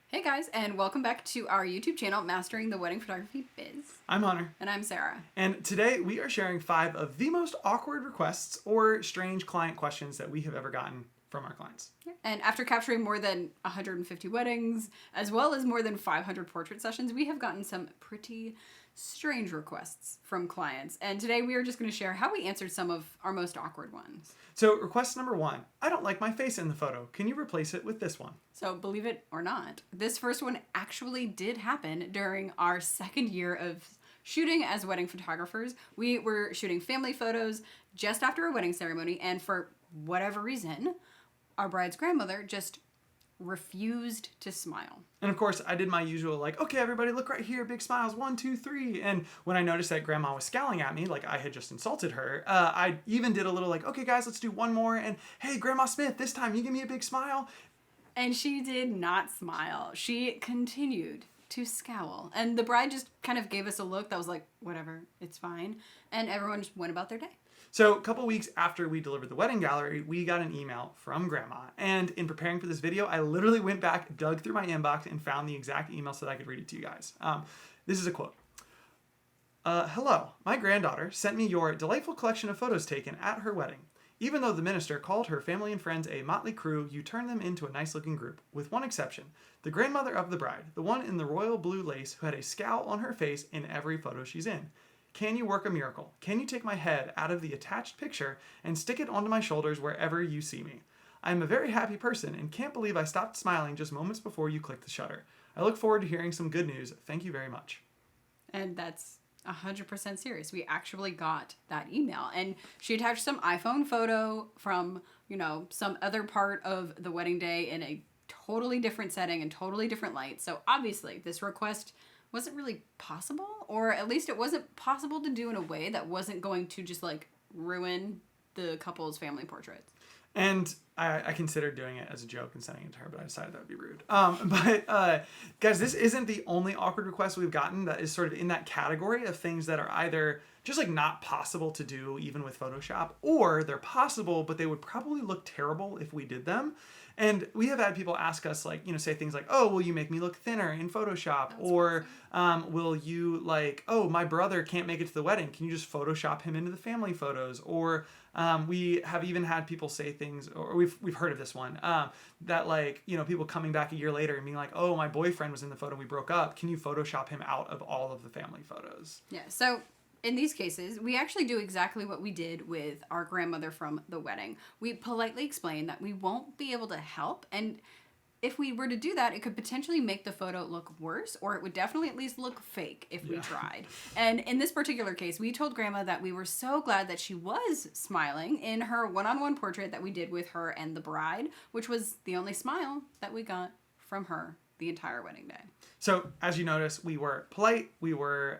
Hey guys, and welcome back to our YouTube channel, Mastering the Wedding Photography Biz. I'm Hunter. And I'm Sarah. And today we are sharing 5 of the most awkward requests or strange client questions that we have ever gotten from our clients. And after capturing more than 150 weddings, as well as more than 500 portrait sessions, we have gotten some pretty strange requests from clients. And today we are just going to share how we answered some of our most awkward ones. So request number 1, I don't like my face in the photo. Can you replace it with this one? So believe it or not, this first one actually did happen during our second year of shooting as wedding photographers. We were shooting family photos just after a wedding ceremony, and for whatever reason, our bride's grandmother just refused to smile. And of course, I did my usual, like, okay, everybody look right here, big smiles, 1, 2, 3. And when I noticed that grandma was scowling at me, like I had just insulted her, I even did a little like, okay, guys, let's do one more. And hey, Grandma Smith, this time you give me a big smile. And she did not smile. She continued to scowl. And the bride just kind of gave us a look that was like, whatever, it's fine. And everyone just went about their day. So a couple weeks after we delivered the wedding gallery, we got an email from Grandma. And in preparing for this video, I literally went back, dug through my inbox, and found the exact email so that I could read it to you guys. This is a quote. Hello, my granddaughter sent me your delightful collection of photos taken at her wedding. Even though the minister called her family and friends a motley crew, you turned them into a nice-looking group, with one exception. The grandmother of the bride, the one in the royal blue lace who had a scowl on her face in every photo she's in. Can you work a miracle? Can you take my head out of the attached picture and stick it onto my shoulders wherever you see me? I am a very happy person and can't believe I stopped smiling just moments before you clicked the shutter. I look forward to hearing some good news. Thank you very much. And that's 100% serious. We actually got that email. And she attached some iPhone photo from, some other part of the wedding day in a totally different setting and totally different light. So obviously this request wasn't really possible, or at least it wasn't possible to do in a way that wasn't going to just like ruin the couple's family portraits. And I considered doing it as a joke and sending it to her, but I decided that would be rude. But guys, this isn't the only awkward request we've gotten that is sort of in that category of things that are either just like not possible to do even with Photoshop, or they're possible, but they would probably look terrible if we did them. And we have had people ask us, like, say things like, oh, will you make me look thinner in Photoshop? Or will you, like, oh, my brother can't make it to the wedding. Can you just Photoshop him into the family photos? Or we have even had people say things, or we've heard of this one, that, like, people coming back a year later and being like, oh, my boyfriend was in the photo, we broke up. Can you Photoshop him out of all of the family photos? Yeah, so in these cases, we actually do exactly what we did with our grandmother from the wedding. We politely explain that we won't be able to help, and if we were to do that, it could potentially make the photo look worse, or it would definitely at least look fake if we tried. And in this particular case, we told Grandma that we were so glad that she was smiling in her one-on-one portrait that we did with her and the bride, which was the only smile that we got from her the entire wedding day. So, as you notice, we were polite, we were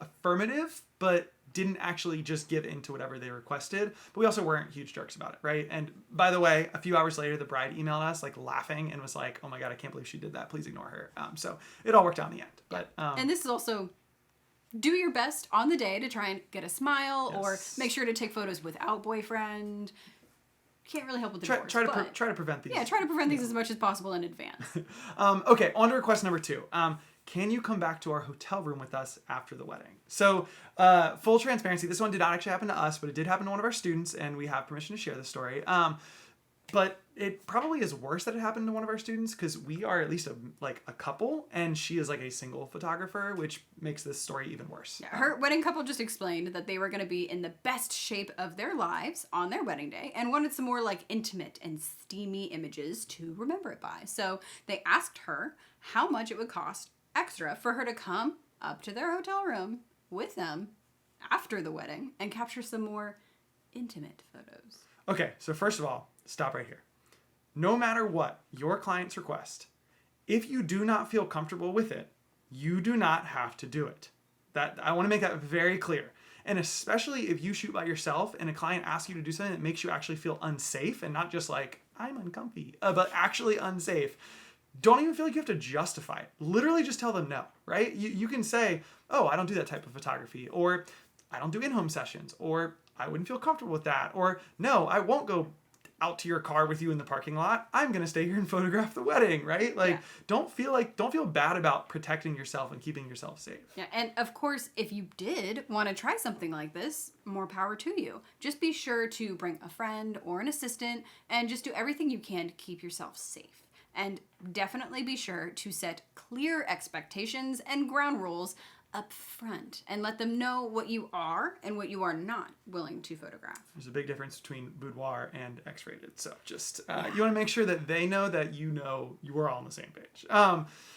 affirmative, but didn't actually just give in to whatever they requested. But we also weren't huge jerks about it, right? And by the way, a few hours later, the bride emailed us, like, laughing and was like, oh my God, I can't believe she did that. Please ignore her. So it all worked out in the end. But and this is also, do your best on the day to try and get a smile, or make sure to take photos without boyfriend. Can't really help with the divorce, try to prevent these. Yeah, try to prevent these as much as possible in advance. Okay, on to request number 2. Can you come back to our hotel room with us after the wedding? So, full transparency, this one did not actually happen to us, but it did happen to one of our students, and we have permission to share this story. But it probably is worse that it happened to one of our students, because we are at least a couple, and she is like a single photographer, which makes this story even worse. Yeah, her wedding couple just explained that they were going to be in the best shape of their lives on their wedding day and wanted some more like intimate and steamy images to remember it by. So they asked her how much it would cost extra for her to come up to their hotel room with them after the wedding and capture some more intimate photos. Okay, so first of all, stop right here. No matter what your client's request, if you do not feel comfortable with it, you do not have to do it. I want to make that very clear. And especially if you shoot by yourself and a client asks you to do something that makes you actually feel unsafe, and not just like, I'm uncomfy, but actually unsafe, don't even feel like you have to justify it. Literally just tell them no, right? You can say, oh, I don't do that type of photography, or I don't do in-home sessions, or I wouldn't feel comfortable with that, or no, I won't go out to your car with you in the parking lot. I'm going to stay here and photograph the wedding, right? Like, don't feel bad about protecting yourself and keeping yourself safe. Yeah, and of course, if you did want to try something like this, more power to you. Just be sure to bring a friend or an assistant and just do everything you can to keep yourself safe. And definitely be sure to set clear expectations and ground rules up front and let them know what you are and what you are not willing to photograph. There's a big difference between boudoir and X-rated. So just, you want to make sure that they know that you know you are all on the same page.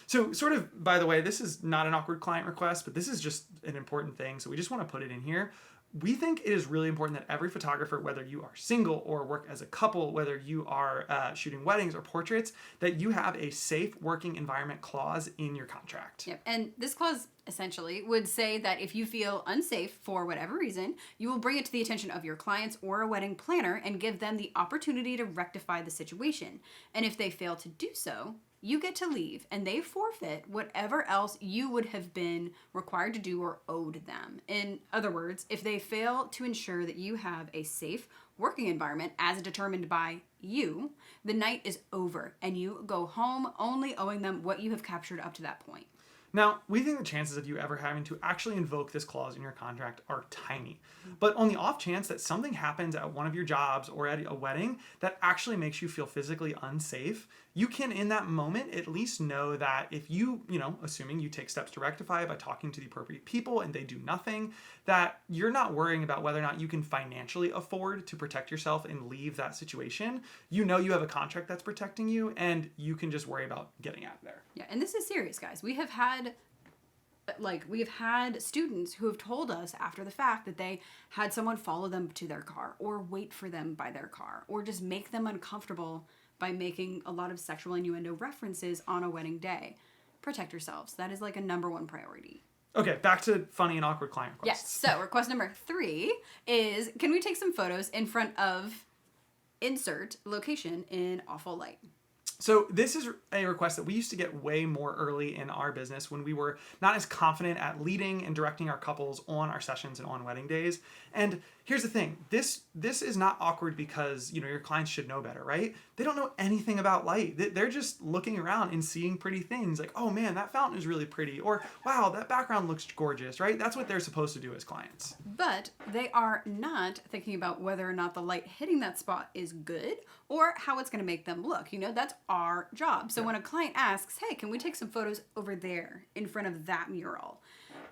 So sort of, by the way, this is not an awkward client request, but this is just an important thing. So we just want to put it in here. We think it is really important that every photographer, whether you are single or work as a couple, whether you are shooting weddings or portraits, that you have a safe working environment clause in your contract. Yep. And this clause essentially would say that if you feel unsafe for whatever reason, you will bring it to the attention of your clients or a wedding planner and give them the opportunity to rectify the situation. And if they fail to do so, you get to leave and they forfeit whatever else you would have been required to do or owed them. In other words, if they fail to ensure that you have a safe working environment as determined by you, the night is over and you go home only owing them what you have captured up to that point. Now, we think the chances of you ever having to actually invoke this clause in your contract are tiny. But on the off chance that something happens at one of your jobs or at a wedding that actually makes you feel physically unsafe, you can, in that moment, at least know that if you, assuming you take steps to rectify by talking to the appropriate people and they do nothing, that you're not worrying about whether or not you can financially afford to protect yourself and leave that situation. You know you have a contract that's protecting you and you can just worry about getting out of there. Yeah, and this is serious, guys. We have had students who have told us after the fact that they had someone follow them to their car or wait for them by their car or just make them uncomfortable by making a lot of sexual innuendo references on a wedding day. Protect yourselves. That is like a number one priority. Okay, back to funny and awkward client requests. Yes, so request number 3 is, can we take some photos in front of insert location in awful light? So this is a request that we used to get way more early in our business when we were not as confident at leading and directing our couples on our sessions and on wedding days. And here's the thing, this is not awkward because, your clients should know better, right? They don't know anything about light. They're just looking around and seeing pretty things like, oh man, that fountain is really pretty, or wow, that background looks gorgeous, right? That's what they're supposed to do as clients. But they are not thinking about whether or not the light hitting that spot is good or how it's going to make them look. That's our job. So when a client asks, hey, can we take some photos over there in front of that mural?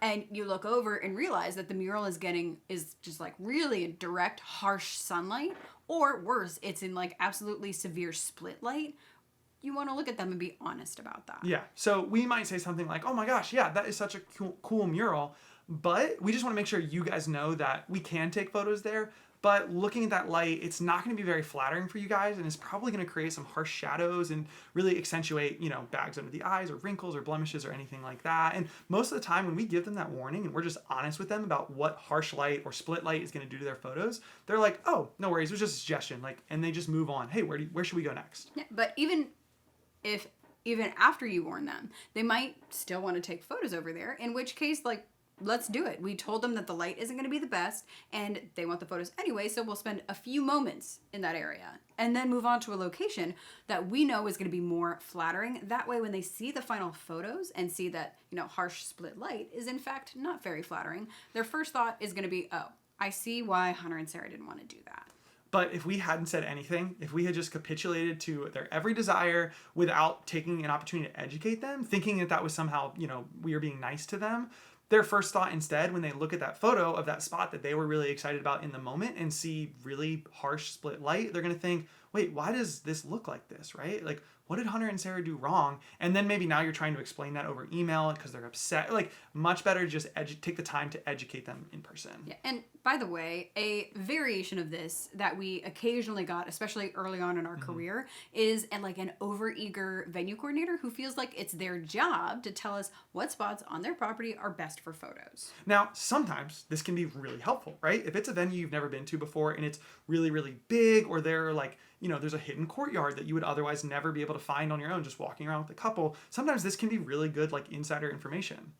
And you look over and realize that the mural is just like really in direct, harsh sunlight, or worse, it's in like absolutely severe split light. You want to look at them and be honest about that. Yeah. So we might say something like, oh my gosh, yeah, that is such a cool mural. But we just want to make sure you guys know that we can take photos there. But looking at that light, it's not going to be very flattering for you guys, and it's probably going to create some harsh shadows and really accentuate, bags under the eyes or wrinkles or blemishes or anything like that. And most of the time when we give them that warning and we're just honest with them about what harsh light or split light is going to do to their photos, they're like, oh, no worries, it was just a suggestion, and they just move on. Hey, where should we go next? Yeah, but even after you warn them, they might still want to take photos over there, in which case, let's do it. We told them that the light isn't going to be the best and they want the photos anyway, so we'll spend a few moments in that area and then move on to a location that we know is going to be more flattering. That way, when they see the final photos and see that, harsh split light is in fact not very flattering, their first thought is going to be, oh, I see why Hunter and Sarah didn't want to do that. But if we hadn't said anything, if we had just capitulated to their every desire without taking an opportunity to educate them, thinking that was somehow, we were being nice to them, their first thought instead, when they look at that photo of that spot that they were really excited about in the moment and see really harsh split light, they're going to think, wait, why does this look like this, right? Like, what did Hunter and Sarah do wrong? And then maybe now you're trying to explain that over email because they're upset. Much better to just take the time to educate them in person. Yeah, and by the way, a variation of this that we occasionally got, especially early on in our career, is an overeager venue coordinator who feels like it's their job to tell us what spots on their property are best for photos. Now, sometimes this can be really helpful, right? If it's a venue you've never been to before and it's really, really big, or they're there's a hidden courtyard that you would otherwise never be able to find on your own just walking around with a couple. Sometimes this can be really good, insider information.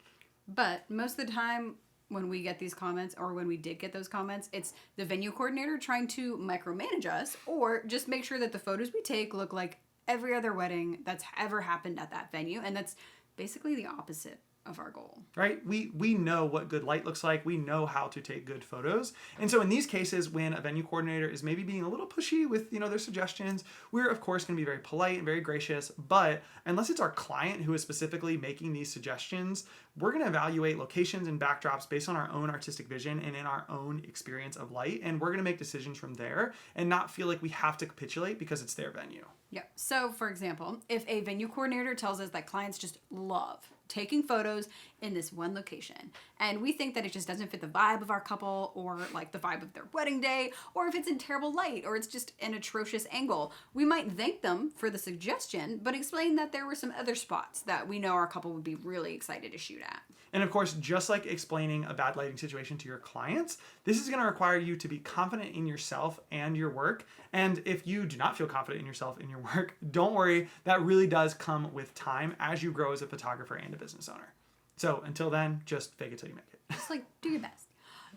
But most of the time, when we get these comments, or when we did get those comments. It's the venue coordinator trying to micromanage us, or just make sure that the photos we take look like every other wedding that's ever happened at that venue. And that's basically the opposite of our goal. Right? We know what good light looks like. We know how to take good photos. And so in these cases, when a venue coordinator is maybe being a little pushy with, their suggestions, we're of course going to be very polite and very gracious. But unless it's our client who is specifically making these suggestions, we're going to evaluate locations and backdrops based on our own artistic vision and in our own experience of light. And we're going to make decisions from there and not feel like we have to capitulate because it's their venue. Yeah. So, for example, if a venue coordinator tells us that clients just love taking photos in this one location, and we think that it just doesn't fit the vibe of our couple, or like the vibe of their wedding day, or if it's in terrible light, or it's just an atrocious angle, we might thank them for the suggestion, but explain that there were some other spots that we know our couple would be really excited to shoot at. And of course, just like explaining a bad lighting situation to your clients, this is going to require you to be confident in yourself and your work. And if you do not feel confident in yourself and your work, don't worry. That really does come with time as you grow as a photographer and a business owner. So until then, just fake it till you make it. Just do your best.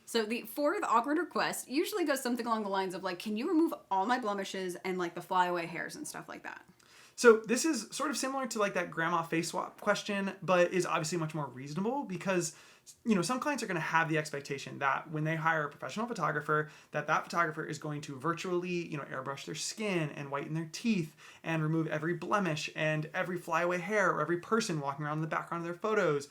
So the fourth awkward request usually goes something along the lines of can you remove all my blemishes and the flyaway hairs and stuff like that? So this is sort of similar to that grandma face swap question, but is obviously much more reasonable because, some clients are going to have the expectation that when they hire a professional photographer, that photographer is going to virtually, airbrush their skin and whiten their teeth and remove every blemish and every flyaway hair or every person walking around in the background of their photos.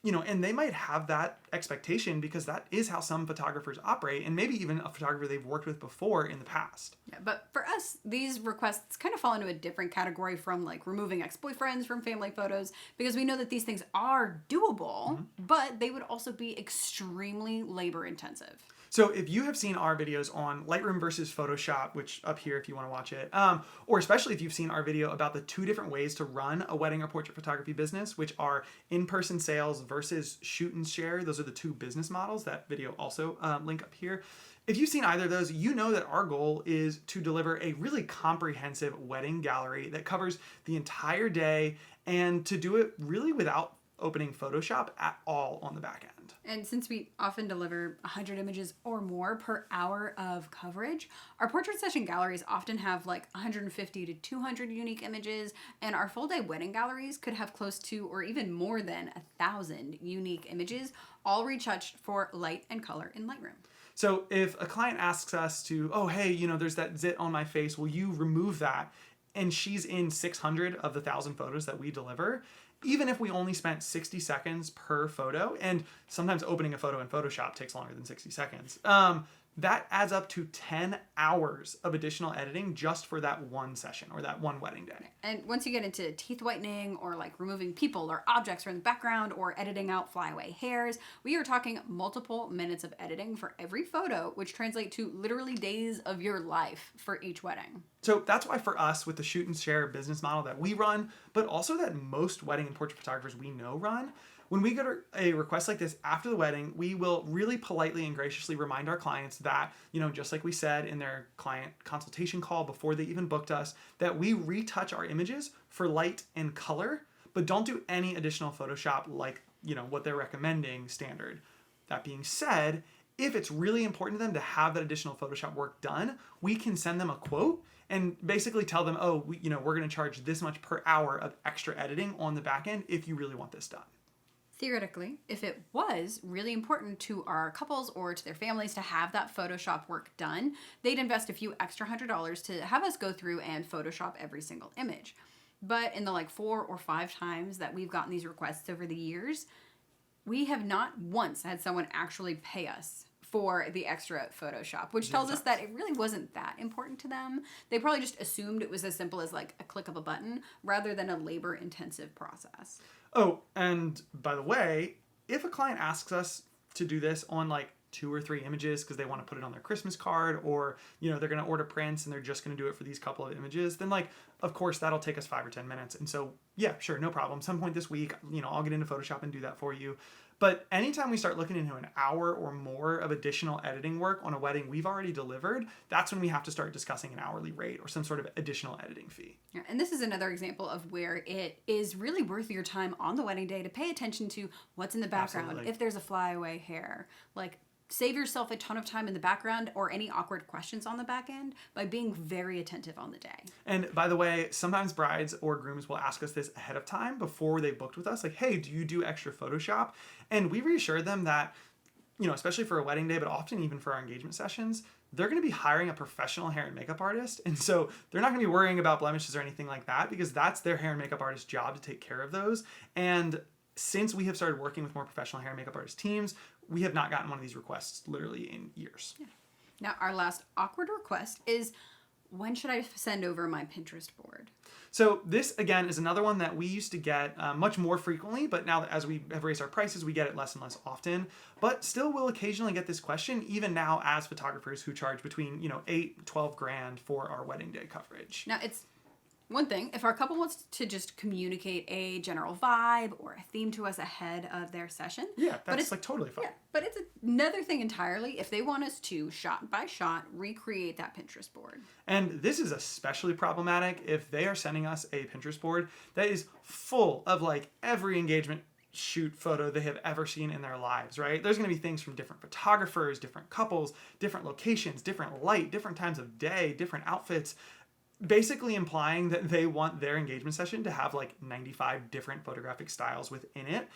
And they might have that expectation because that is how some photographers operate, and maybe even a photographer they've worked with before in the past. Yeah, but for us, these requests kind of fall into a different category from removing ex-boyfriends from family photos, because we know that these things are doable, but they would also be extremely labor intensive. So if you have seen our videos on Lightroom versus Photoshop, which up here if you want to watch it, or especially if you've seen our video about the two different ways to run a wedding or portrait photography business, which are in-person sales versus shoot and share. Those are the two business models. That video also link up here. If you've seen either of those, you know that our goal is to deliver a really comprehensive wedding gallery that covers the entire day, and to do it really without opening Photoshop at all on the back end. And since we often deliver 100 images or more per hour of coverage, our portrait session galleries often have 150 to 200 unique images, and our full day wedding galleries could have close to or even more than 1,000 unique images, all retouched for light and color in Lightroom. So if a client asks us to, oh, hey, there's that zit on my face, will you remove that? And she's in 600 of the 1,000 photos that we deliver, even if we only spent 60 seconds per photo, and sometimes opening a photo in Photoshop takes longer than 60 seconds, that adds up to 10 hours of additional editing just for that one session or that one wedding day. And once you get into teeth whitening, or removing people or objects from the background, or editing out flyaway hairs, we are talking multiple minutes of editing for every photo, which translate to literally days of your life for each wedding. So that's why for us, with the shoot and share business model that we run, but also that most wedding and portrait photographers we know run, when we get a request like this after the wedding, we will really politely and graciously remind our clients that, just like we said in their client consultation call before they even booked us, that we retouch our images for light and color, but don't do any additional Photoshop what they're recommending standard. That being said, if it's really important to them to have that additional Photoshop work done, we can send them a quote and basically tell them, oh, we're going to charge this much per hour of extra editing on the back end if you really want this done. Theoretically, if it was really important to our couples or to their families to have that Photoshop work done, they'd invest a few extra $100 to have us go through and Photoshop every single image. But in the 4 or 5 times that we've gotten these requests over the years, we have not once had someone actually pay us for the extra Photoshop, which tells us that it really wasn't that important to them. They probably just assumed it was as simple as a click of a button rather than a labor-intensive process. Oh, and by the way, if a client asks us to do this on 2 or 3 images because they want to put it on their Christmas card, or, they're going to order prints and they're just going to do it for these couple of images, then like, of course, that'll take us 5 or 10 minutes. And so, yeah, sure, no problem. Some point this week, I'll get into Photoshop and do that for you. But anytime we start looking into an hour or more of additional editing work on a wedding we've already delivered, that's when we have to start discussing an hourly rate or some sort of additional editing fee. Yeah, and this is another example of where it is really worth your time on the wedding day to pay attention to what's in the background. Absolutely. If there's a flyaway hair, like save yourself a ton of time in the background or any awkward questions on the back end by being very attentive on the day. And by the way, sometimes brides or grooms will ask us this ahead of time before they booked with us, like, hey, do you do extra Photoshop? And we reassured them that, especially for a wedding day, but often even for our engagement sessions, they're going to be hiring a professional hair and makeup artist. And so they're not going to be worrying about blemishes or anything like that, because that's their hair and makeup artist's job to take care of those. And since we have started working with more professional hair and makeup artist teams, we have not gotten one of these requests literally in years. Yeah. Now, our last awkward request is, when should I send over my Pinterest board? So this, again, is another one that we used to get much more frequently, but now that as we have raised our prices, we get it less and less often. But still will occasionally get this question, even now as photographers who charge between, 8, 12 grand for our wedding day coverage. Now, it's one thing, if our couple wants to just communicate a general vibe or a theme to us ahead of their session. Yeah, that's like totally fine. Yeah, but it's another thing entirely if they want us to, shot by shot, recreate that Pinterest board. And this is especially problematic if they are sending us a Pinterest board that is full of like every engagement shoot photo they have ever seen in their lives, right? There's going to be things from different photographers, different couples, different locations, different light, different times of day, different outfits, basically implying that they want their engagement session to have like 95 different photographic styles within it.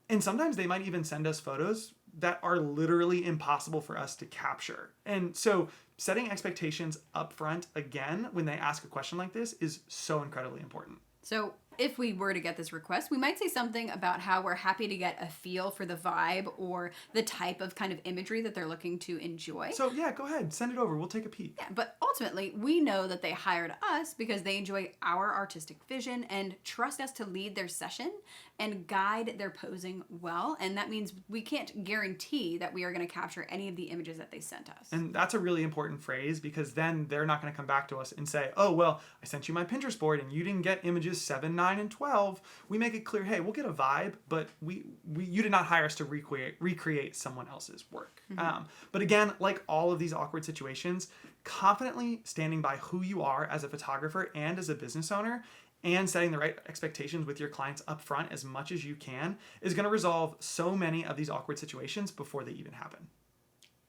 And sometimes they might even send us photos that are literally impossible for us to capture. And so setting expectations up front, again, when they ask a question like this, is so incredibly important. So if we were to get this request, we might say something about how we're happy to get a feel for the vibe or the type of kind of imagery that they're looking to enjoy. So yeah, go ahead, send it over. We'll take a peek. Yeah, but ultimately, we know that they hired us because they enjoy our artistic vision and trust us to lead their session and guide their posing well. And that means we can't guarantee that we are going to capture any of the images that they sent us. And that's a really important phrase, because then they're not going to come back to us and say, oh, well, I sent you my Pinterest board and you didn't get images 7, 9, and 12. We make it clear, hey, we'll get a vibe, but you did not hire us to recreate someone else's work. Mm-hmm. But again, like all of these awkward situations, confidently standing by who you are as a photographer and as a business owner, and setting the right expectations with your clients up front as much as you can, is going to resolve so many of these awkward situations before they even happen.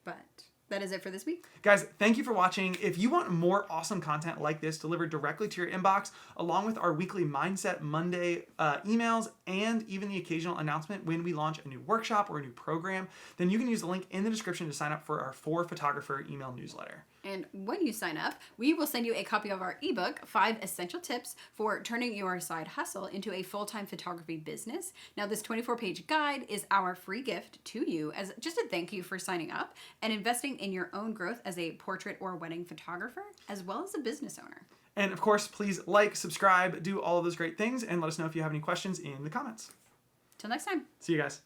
But that is it for this week. Guys, thank you for watching. If you want more awesome content like this delivered directly to your inbox, along with our weekly Mindset Monday emails and even the occasional announcement when we launch a new workshop or a new program, then you can use the link in the description to sign up for our 4-photographer email newsletter. And when you sign up, we will send you a copy of our ebook, 5 Essential Tips for Turning Your Side Hustle into a Full-Time Photography Business. Now, this 24-page guide is our free gift to you as just a thank you for signing up and investing in your own growth as a portrait or wedding photographer, as well as a business owner. And of course, please like, subscribe, do all of those great things, and let us know if you have any questions in the comments. Till next time. See you guys.